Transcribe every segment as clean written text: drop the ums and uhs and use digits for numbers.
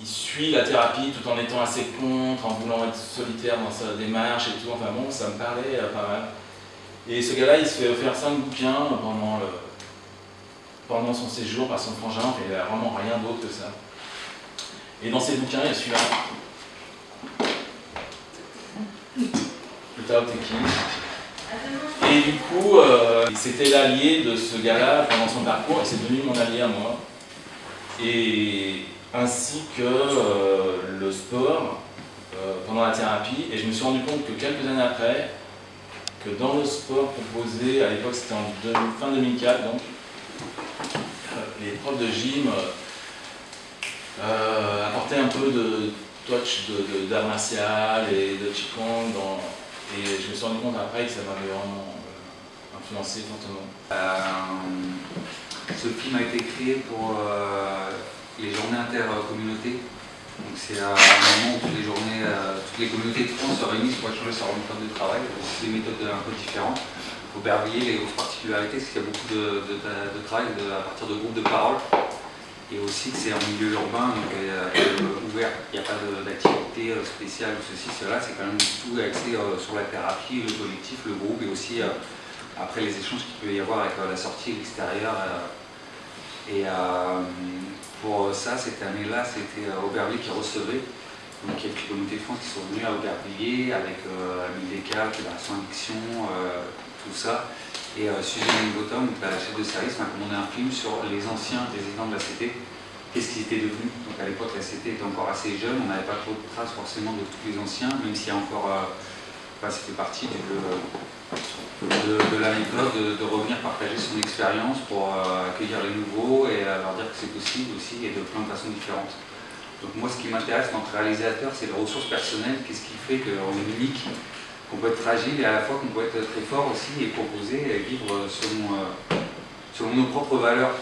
il suit la thérapie tout en étant assez contre, en voulant être solitaire dans sa démarche et tout. Enfin bon, ça me parlait pas mal. Et ce gars-là, il se fait offrir 5 bouquins pendant son séjour par son frangin, et il n'a vraiment rien d'autre que ça. Et dans ces bouquins, il y a celui-là. Le Tao Te Ching. Et du coup, c'était l'allié de ce gars-là pendant son parcours, et c'est devenu mon allié à moi. Et ainsi que le sport pendant la thérapie. Et je me suis rendu compte que quelques années après, que dans le sport proposé, à l'époque c'était en fin 2004, donc, les profs de gym apportaient un peu de touch d'art martial et de Qigong, et je me suis rendu compte après que ça m'avait vraiment influencé fortement. Ce film a été créé pour les journées intercommunautés. Donc c'est un moment où toutes les communautés de France se réunissent pour échanger sur leur méthode de travail, des méthodes un peu différentes. Aubervilliers, les grosses particularités, c'est qu'il y a beaucoup de travail à partir de groupes de parole. Et aussi que c'est en milieu urbain, donc ouvert, il n'y a pas d'activité spéciale ou ceci, cela, c'est quand même tout axé sur la thérapie, le collectif, le groupe, et aussi après les échanges qu'il peut y avoir avec la sortie et l'extérieur. Et pour ça, cette année-là, c'était Aubervilliers qui recevait. Donc il y a quelques communautés de France qui sont venues à Aubervilliers avec Mideka, Fédération Addiction, tout ça. Et Suzanne Bottom, la chef de service, m'a commandé un film sur les anciens résidents de la CT. Qu'est-ce qu'ils étaient devenus? Donc à l'époque, la CT était encore assez jeune, on n'avait pas trop de traces forcément de tous les anciens, même s'il y a encore, c'était partie de la méthode de revenir partager son expérience pour accueillir les nouveaux et leur dire que c'est possible aussi et de plein de façons différentes. Donc moi, ce qui m'intéresse en tant que réalisateur, c'est les ressources personnelles. Qu'est-ce qui fait qu'on est unique, qu'on peut être fragile et à la fois qu'on peut être très fort aussi et proposer et vivre selon nos propres valeurs.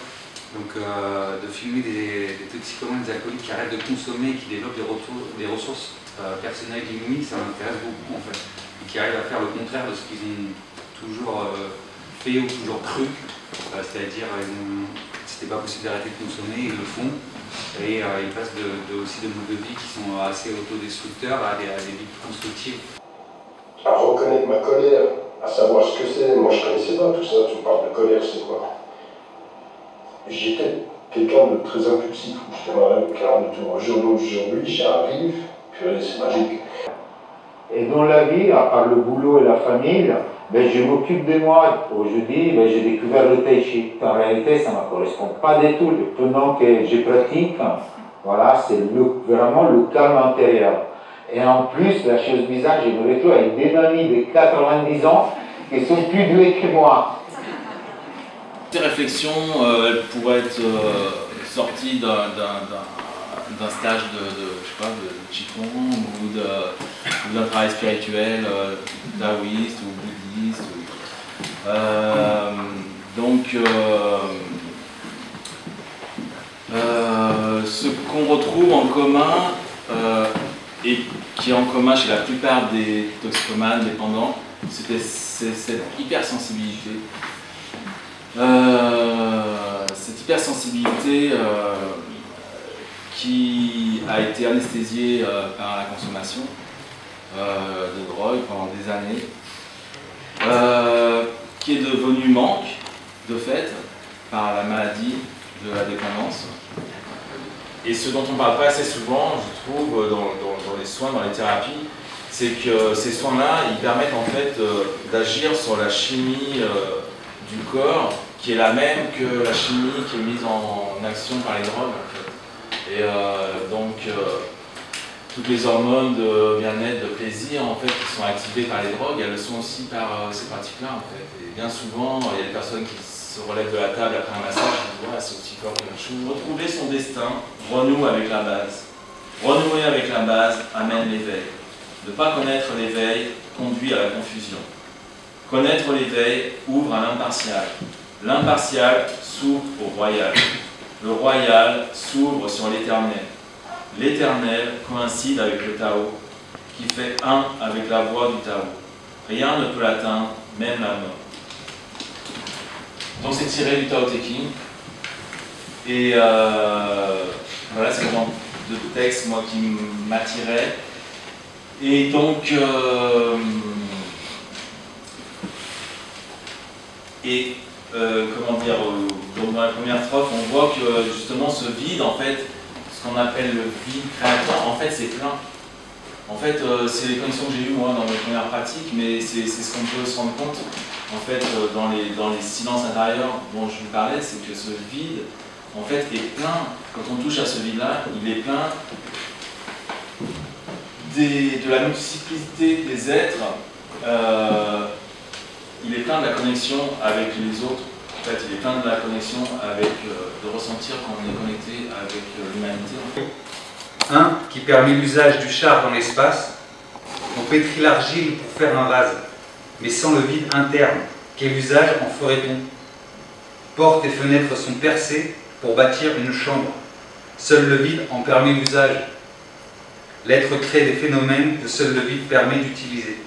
Donc de filmer des toxicomanes, des alcooliques qui arrêtent de consommer, qui développent des ressources personnelles inouïes, ça m'intéresse beaucoup en fait. Et qui arrivent à faire le contraire de ce qu'ils ont toujours fait ou toujours cru. C'est-à-dire, c'était pas possible d'arrêter de consommer, ils le font. Et ils passent aussi de modes de vie qui sont assez autodestructeurs à des vies constructives. À reconnaître ma colère, à savoir ce que c'est. Moi je connaissais pas tout ça, tu me parles de colère, c'est quoi? J'étais quelqu'un de très impulsif, j'étais malade au 40 tours. Aujourd'hui j'arrive, puis c'est magique. Et dans la vie, à part le boulot et la famille, ben, je m'occupe de moi. Aujourd'hui, ben, j'ai découvert le tai chi. En réalité, ça ne me correspond pas du tout. Pendant que je pratique, voilà, c'est vraiment le calme intérieur. Et en plus, la chose bizarre, je me retrouve avec des amis de 90 ans qui sont plus doués que moi. Ces réflexions, elles pourraient être sorties d'un stage de Qigong ou d'un travail spirituel taoïste ou bouddhiste. Ce qu'on retrouve en commun et qui est en commun chez la plupart des toxicomanes dépendants, c'est cette hypersensibilité. Cette hypersensibilité qui a été anesthésiée par la consommation de drogue pendant des années, qui est devenue manque, de fait, par la maladie de la dépendance. Et ce dont on ne parle pas assez souvent, je trouve, dans les soins, dans les thérapies, c'est que ces soins-là, ils permettent en fait d'agir sur la chimie du corps, qui est la même que la chimie qui est mise en action par les drogues, en fait. Et toutes les hormones de bien-être, de plaisir, en fait, qui sont activées par les drogues, elles le sont aussi par ces pratiques-là, en fait. Et bien souvent, il y a des personnes qui se relèvent de la table après un massage, qui disent « ouais, c'est aussi fort que la chose ». Retrouver son destin renoue avec la base. Renouer avec la base amène l'éveil. Ne pas connaître l'éveil conduit à la confusion. Connaître l'éveil ouvre à l'impartial. L'impartial s'ouvre au royal. Le royal s'ouvre sur l'éternel. L'éternel coïncide avec le Tao, qui fait un avec la voix du Tao. Rien ne peut l'atteindre, même la mort. Donc c'est tiré du Tao Te Ching. Et voilà, c'est comment de texte moi, qui m'attirait. Et donc, comment dire, donc dans la première strophe, on voit que justement ce vide, en fait, ce qu'on appelle le vide créateur, en fait, c'est plein. En fait, c'est les connexions que j'ai eues moi dans mes premières pratiques, mais c'est ce qu'on peut se rendre compte, en fait, dans les silences intérieurs dont je vous parlais, c'est que ce vide, en fait, est plein. Quand on touche à ce vide-là, il est plein de la multiplicité des êtres. Il est plein de la connexion avec les autres. En fait, il est plein de la connexion avec, de ressentir qu'on est connecté avec l'humanité. Un qui permet l'usage du char dans l'espace. On pétrit l'argile pour faire un vase, mais sans le vide interne. Quel usage en ferait-on? Portes et fenêtres sont percées pour bâtir une chambre. Seul le vide en permet l'usage. L'être crée des phénomènes que seul le vide permet d'utiliser.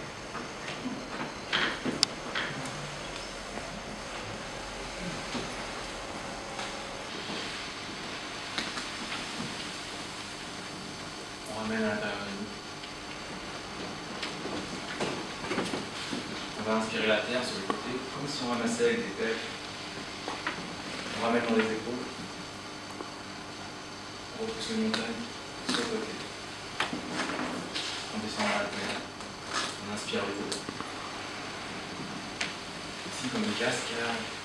On ramène à l'intérieur de nous. On va inspirer la terre sur le côté, comme si on ramassait avec des pelles. On ramène dans les épaules. On repousse les montagnes sur le côté. On descend dans la terre. On inspire le haut. Ici, comme une cascade.